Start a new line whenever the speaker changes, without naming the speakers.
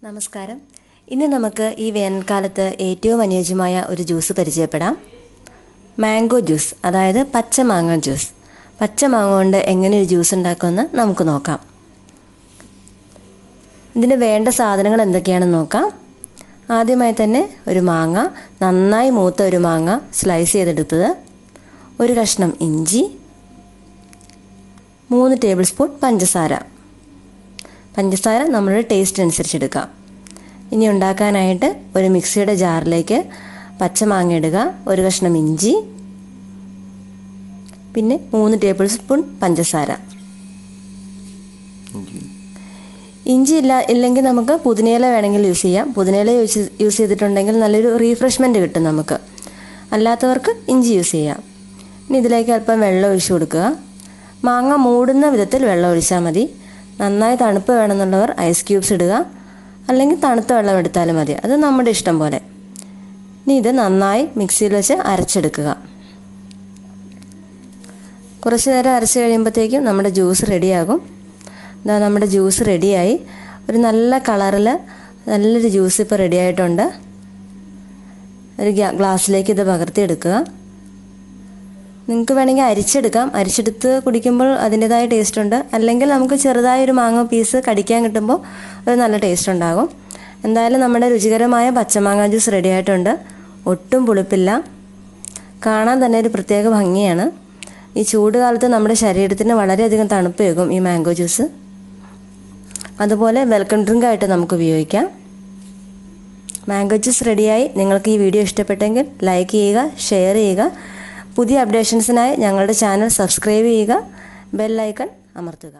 നമസ്കാരം. ഇന്ന് നമുക്ക് ഈ വേനൽക്കാലത്ത് ഏറ്റവും അനുയോജ്യമായ ഒരു ജ്യൂസ് പരിചയപ്പെടാം. മാംഗോ ജ്യൂസ്, അതായത് പച്ച മാങ്ങ ജ്യൂസ്. പച്ച മാങ്ങ കൊണ്ട് എങ്ങനെ ഒരു ജ്യൂസ് ഉണ്ടാക്കുമെന്ന് നമുക്ക് നോക്കാം. ഇതിന് വേണ്ട സാധനങ്ങൾ എന്തൊക്കെയാണെന്ന് നോക്കാം. ആദ്യമായി തന്നെ ഒരു മാങ്ങ, നന്നായി മൂത്ത ഒരു മാങ്ങ സ്ലൈസ് ചെയ്തെടുത്തത്, ഒരു കഷ്ണം ഇഞ്ചി, 3 ടേബിൾ സ്പൂൺ പഞ്ചസാര നമ്മളുടെ ടേസ്റ്റ് അനുസരിച്ച് എടുക്കാം. ഇനി ഉണ്ടാക്കാനായിട്ട് ഒരു മിക്സിയുടെ ജാറിലേക്ക് പച്ചമാങ്ങ ഇടുക, ഒരു കഷ്ണം ഇഞ്ചി, പിന്നെ 3 ടേബിൾ സ്പൂൺ പഞ്ചസാര. ഇഞ്ചി ഇല്ലെങ്കിൽ നമുക്ക് പുതിനയില വേണമെങ്കിൽ യൂസ് ചെയ്യാം. പുതിനയില യൂസ് ചെയ്തിട്ടുണ്ടെങ്കിൽ നല്ലൊരു റീഫ്രഷ്മെൻറ്റ് കിട്ടും നമുക്ക്. അല്ലാത്തവർക്ക് ഇഞ്ചി യൂസ് ചെയ്യാം. ഇനി ഇതിലേക്ക് അല്പം വെള്ളം ഒഴിച്ചു കൊടുക്കുക. മാങ്ങ മൂടുന്ന വിധത്തിൽ വെള്ളം ഒഴിച്ചാൽ മതി. നന്നായി തണുപ്പ് വേണമെന്നുള്ളവർ ഐസ് ക്യൂബ്സ് ഇടുക, അല്ലെങ്കിൽ തണുത്ത വെള്ളം എടുത്താലും മതി. അത് നമ്മുടെ ഇഷ്ടം പോലെ. ഇനി ഇത് നന്നായി മിക്സിയിൽ വെച്ച് അരച്ചെടുക്കുക. കുറച്ച് നേരം അരച്ച് കഴിയുമ്പോഴത്തേക്കും നമ്മുടെ ജ്യൂസ് റെഡിയാകും. ഇതാ നമ്മുടെ ജ്യൂസ് റെഡിയായി. ഒരു നല്ല കളറിൽ നല്ലൊരു ജ്യൂസ് ഇപ്പോൾ റെഡി ആയിട്ടുണ്ട്. ഒരു ഗ്ലാസ്സിലേക്ക് ഇത് പകർത്തിയെടുക്കുക. നിങ്ങൾക്ക് വേണമെങ്കിൽ അരിച്ചെടുക്കാം. അരിച്ചെടുത്ത് കുടിക്കുമ്പോൾ അതിൻ്റെതായ ടേസ്റ്റ് ഉണ്ട്. അല്ലെങ്കിൽ നമുക്ക് ചെറുതായൊരു മാങ്ങ പീസ് കടിക്കാൻ കിട്ടുമ്പോൾ ഒരു നല്ല ടേസ്റ്റ് ഉണ്ടാകും. എന്തായാലും നമ്മുടെ രുചികരമായ പച്ചമാങ്ങ ജ്യൂസ് റെഡി ആയിട്ടുണ്ട്. ഒട്ടും പുളിപ്പില്ല, കാണാൻ തന്നെ ഒരു പ്രത്യേക ഭംഗിയാണ്. ഈ ചൂട് കാലത്ത് നമ്മുടെ ശരീരത്തിന് വളരെയധികം തണുപ്പേകും ഈ മാംഗോ ജ്യൂസ്. അതുപോലെ വെൽക്കം ഡ്രിങ്ക് ആയിട്ട് നമുക്ക് ഉപയോഗിക്കാം. മാംഗോ ജ്യൂസ് റെഡിയായി. നിങ്ങൾക്ക് ഈ വീഡിയോ ഇഷ്ടപ്പെട്ടെങ്കിൽ ലൈക്ക് ചെയ്യുക, ഷെയർ ചെയ്യുക. പുതിയ അപ്ഡേഷൻസിനായി ഞങ്ങളുടെ ചാനൽ സബ്സ്ക്രൈബ് ചെയ്യുക, ബെൽ ഐക്കൺ അമർത്തുക.